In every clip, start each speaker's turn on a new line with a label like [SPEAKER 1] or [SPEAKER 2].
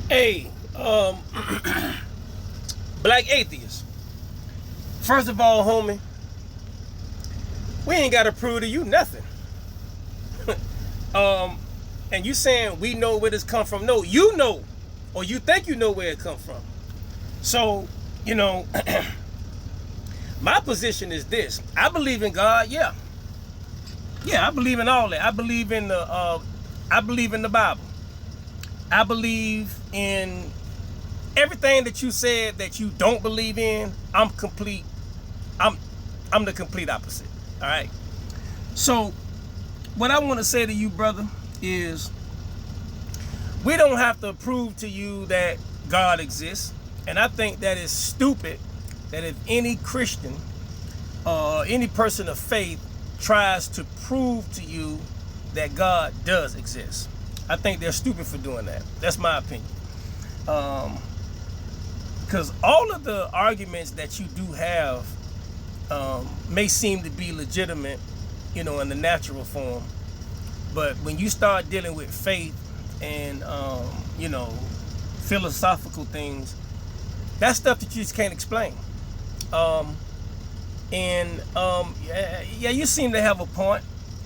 [SPEAKER 1] Hey, black atheist. First of all, homie, we ain't gotta prove to you nothing. um, and you saying we know where this come from? No, you know, or you think you know where it come from. So, you know, my position is this: I believe in God. Yeah, I believe in all that. I believe in the Bible. I believe in everything that you said that you don't believe in. I'm I'm the complete opposite. All right. So what I want to say to you, brother, is we don't have to prove to you that God exists. And I think that is stupid that if any Christian or any person of faith tries to prove to you that God does exist. I think they're stupid for doing that. That's my opinion. Because all of the arguments that you do have may seem to be legitimate, you know, in the natural form. But when you start dealing with faith and, you know, philosophical things, that's stuff that you just can't explain. Yeah, you seem to have a point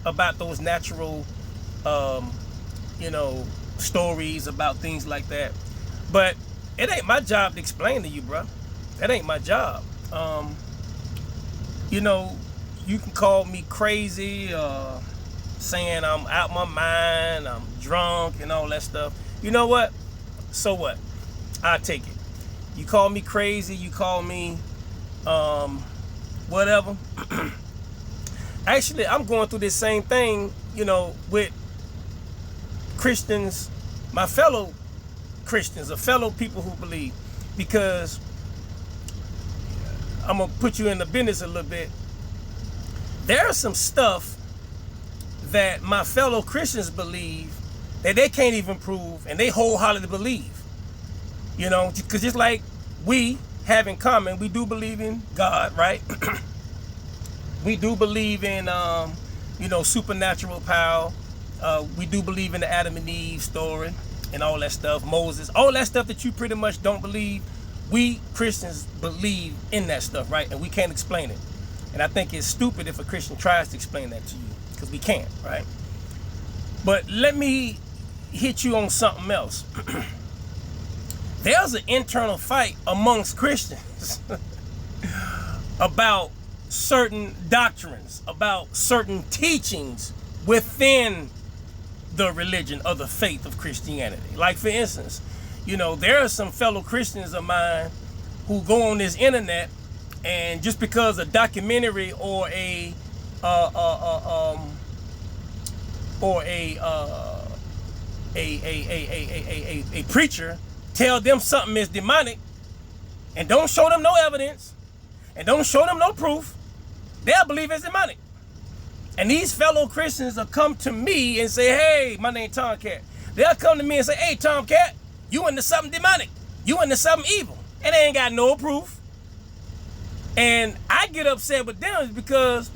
[SPEAKER 1] about those natural, you know, stories about things like that. But it ain't my job to explain to you, bro. That ain't my job. You know, you can call me crazy, saying I'm out my mind, I'm drunk, and all that stuff. You know what? So what? I take it. You call me crazy, you call me whatever. Actually, I'm going through this same thing, you know, with Christians, my fellow Christians, or fellow people who believe, because I'm gonna put you in the business a little bit. There's some stuff that my fellow Christians believe that they can't even prove, and they wholeheartedly believe. You know, because just like we have in common, we do believe in God, right? We do believe in, you know, supernatural power. We do believe in the Adam and Eve story and all that stuff, Moses, all that stuff that you pretty much don't believe. We Christians believe in that stuff, right? And we can't explain it. And I think it's stupid if a Christian tries to explain that to you, because we can't, right? But let me hit you on something else. There's an internal fight amongst Christians about certain doctrines, about certain teachings within the religion or the faith of Christianity. Like, for instance, you know, there are some fellow Christians of mine who go on this internet, and just because a documentary or a preacher tell them something is demonic and don't show them no evidence and don't show them no proof, they'll believe it's demonic. And these fellow Christians will come to me and say, hey, my name Tomcat. They'll come to me and say, hey, Tomcat, you into something demonic. You into something evil. And they ain't got no proof. And I get upset with them because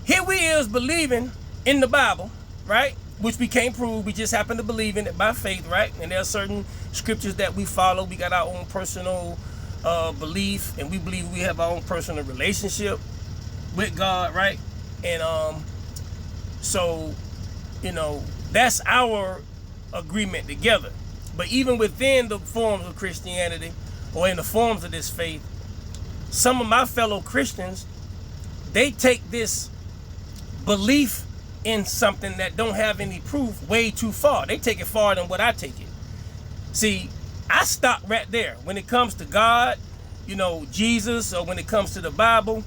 [SPEAKER 1] here we is believing in the Bible, right? Which we can't prove. We just happen to believe in it by faith, right? And there are certain scriptures that we follow. We got our own personal belief, and we believe we have our own personal relationship with God, right? And so, you know, that's our agreement together. But even within the forms of Christianity, or in the forms of this faith, some of my fellow Christians, they take this belief in something that don't have any proof way too far. They take it farther than what I take it. See, I stop right there. When it comes to God, you know, Jesus, or when it comes to the Bible,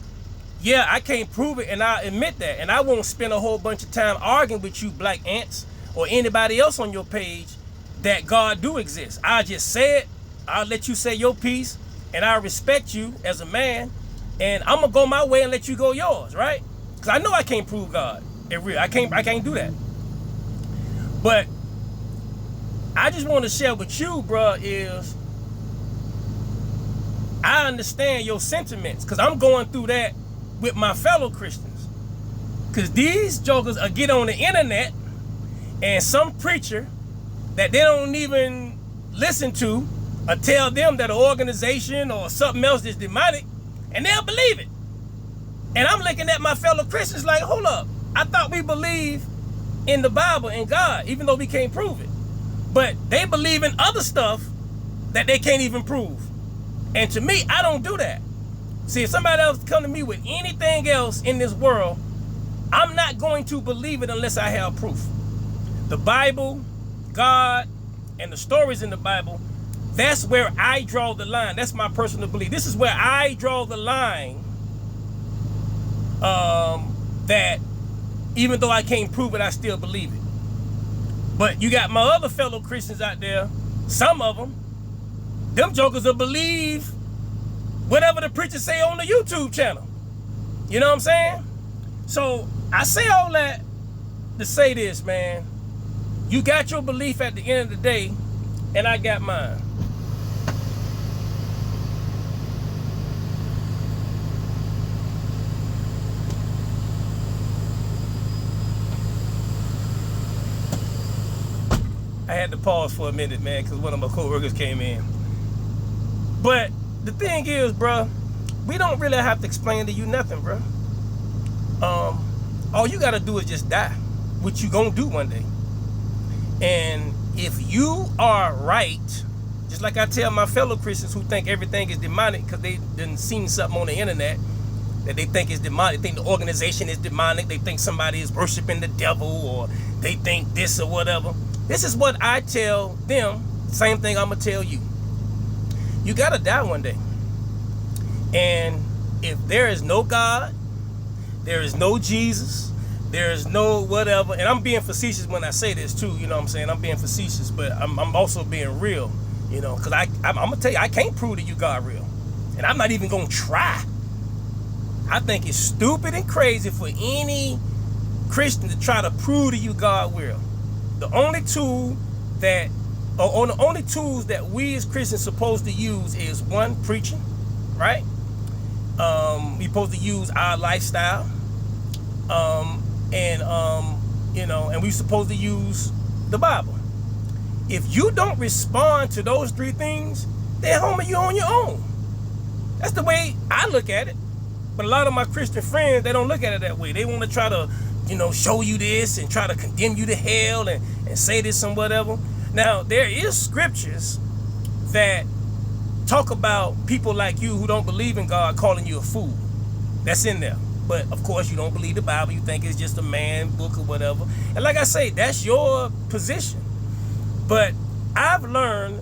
[SPEAKER 1] yeah, I can't prove it, and I admit that. And I won't spend a whole bunch of time arguing with you black ants or anybody else on your page that God do exist. I'll just say it, I'll let you say your piece, and I respect you as a man, and I'm gonna go my way and let you go yours, right? Because I know I can't prove God. I can't do that. But I just want to share with you, bruh, is I understand your sentiments, because I'm going through that with my fellow Christians. Because these jokers get on the internet, and some preacher that they don't even listen to or tell them that an organization or something else is demonic, and they'll believe it. And I'm looking at my fellow Christians like, hold up, I thought we believe in the Bible and God, even though we can't prove it. But they believe in other stuff that they can't even prove. And to me, I don't do that. See, if somebody else come to me with anything else in this world, I'm not going to believe it unless I have proof. The Bible, God, and the stories in the Bible, that's where I draw the line. That's my personal belief. This is where I draw the line, that even though I can't prove it, I still believe it. But you got my other fellow Christians out there, some of them jokers will believe whatever the preacher say on the YouTube channel. You know what I'm saying? So I say all that to say this, man. You got your belief at the end of the day, and I got mine. I had to pause for a minute, man, because one of my coworkers came in. But the thing is, bro, we don't really have to explain to you nothing, bro. All you gotta do is just die, which you gonna do one day. And if you are right, just like I tell my fellow Christians who think everything is demonic because they done seen something on the internet that they think is demonic, they think the organization is demonic, they think somebody is worshiping the devil, or they think this or whatever. This is what I tell them, same thing I'm gonna tell you. You gotta die one day. And if there is no God, there is no Jesus, there is no whatever, and I'm being facetious when I say this too, you know what I'm saying? I'm being facetious, but I'm also being real, you know, because I'm gonna tell you, I can't prove to you God real. And I'm not even gonna try. I think it's stupid and crazy for any Christian to try to prove to you God will. The only tool that, or the only tools that we as Christians supposed to use is one, preaching, right? We supposed to use our lifestyle, you know, and we supposed to use the Bible. If you don't respond to those three things, then homie, you're on your own. That's the way I look at it. But a lot of my Christian friends, they don't look at it that way. They want to try to, you know, show you this and try to condemn you to hell and say this and whatever. Now, there is scriptures that talk about people like you who don't believe in God calling you a fool. That's in there. But of course, you don't believe the Bible. You think it's just a man book or whatever. And like I say, that's your position. But I've learned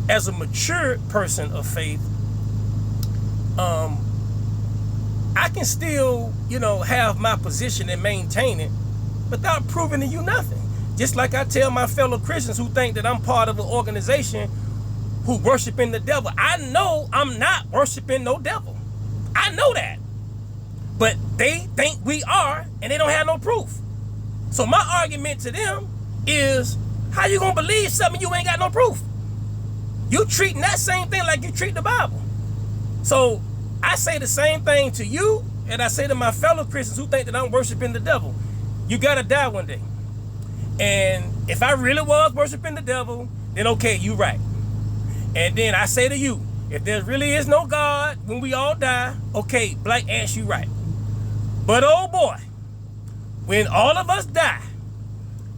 [SPEAKER 1] as a mature person of faith, I can still, you know, have my position and maintain it without proving to you nothing. Just like I tell my fellow Christians who think that I'm part of an organization who worshiping the devil. I know I'm not worshiping no devil. I know that. But they think we are, and they don't have no proof. So my argument to them is, how you gonna believe something you ain't got no proof? You treating that same thing like you treat the Bible. So I say the same thing to you, and I say to my fellow Christians who think that I'm worshiping the devil. You gotta die one day. And if I really was worshiping the devil, then okay, you right. And then I say to you, if there really is no God when we all die, okay, Black Ants, you right. But oh boy, when all of us die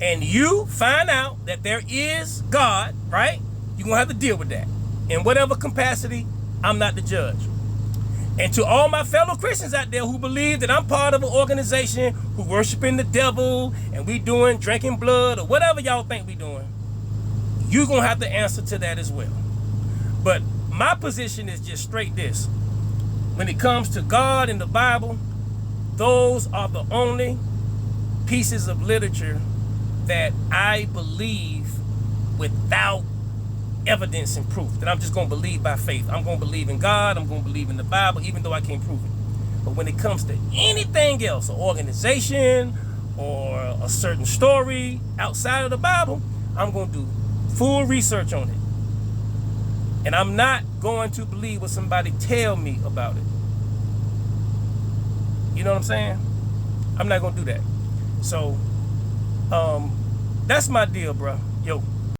[SPEAKER 1] and you find out that there is God, right? You're gonna have to deal with that. In whatever capacity, I'm not the judge. And to all my fellow Christians out there who believe that I'm part of an organization who worshiping the devil and we doing drinking blood or whatever y'all think we doing, you're gonna have to answer to that as well. But my position is just straight this. When it comes to God and the Bible, those are the only pieces of literature that I believe without evidence and proof, that I'm just going to believe by faith. I'm going to believe in God, I'm going to believe in the Bible, even though I can't prove it. But when it comes to anything else, an organization or a certain story outside of the Bible, I'm going to do full research on it. And I'm not going to believe what somebody tell me about it. You know what I'm saying? I'm not going to do that. So, that's my deal, bro. Yo.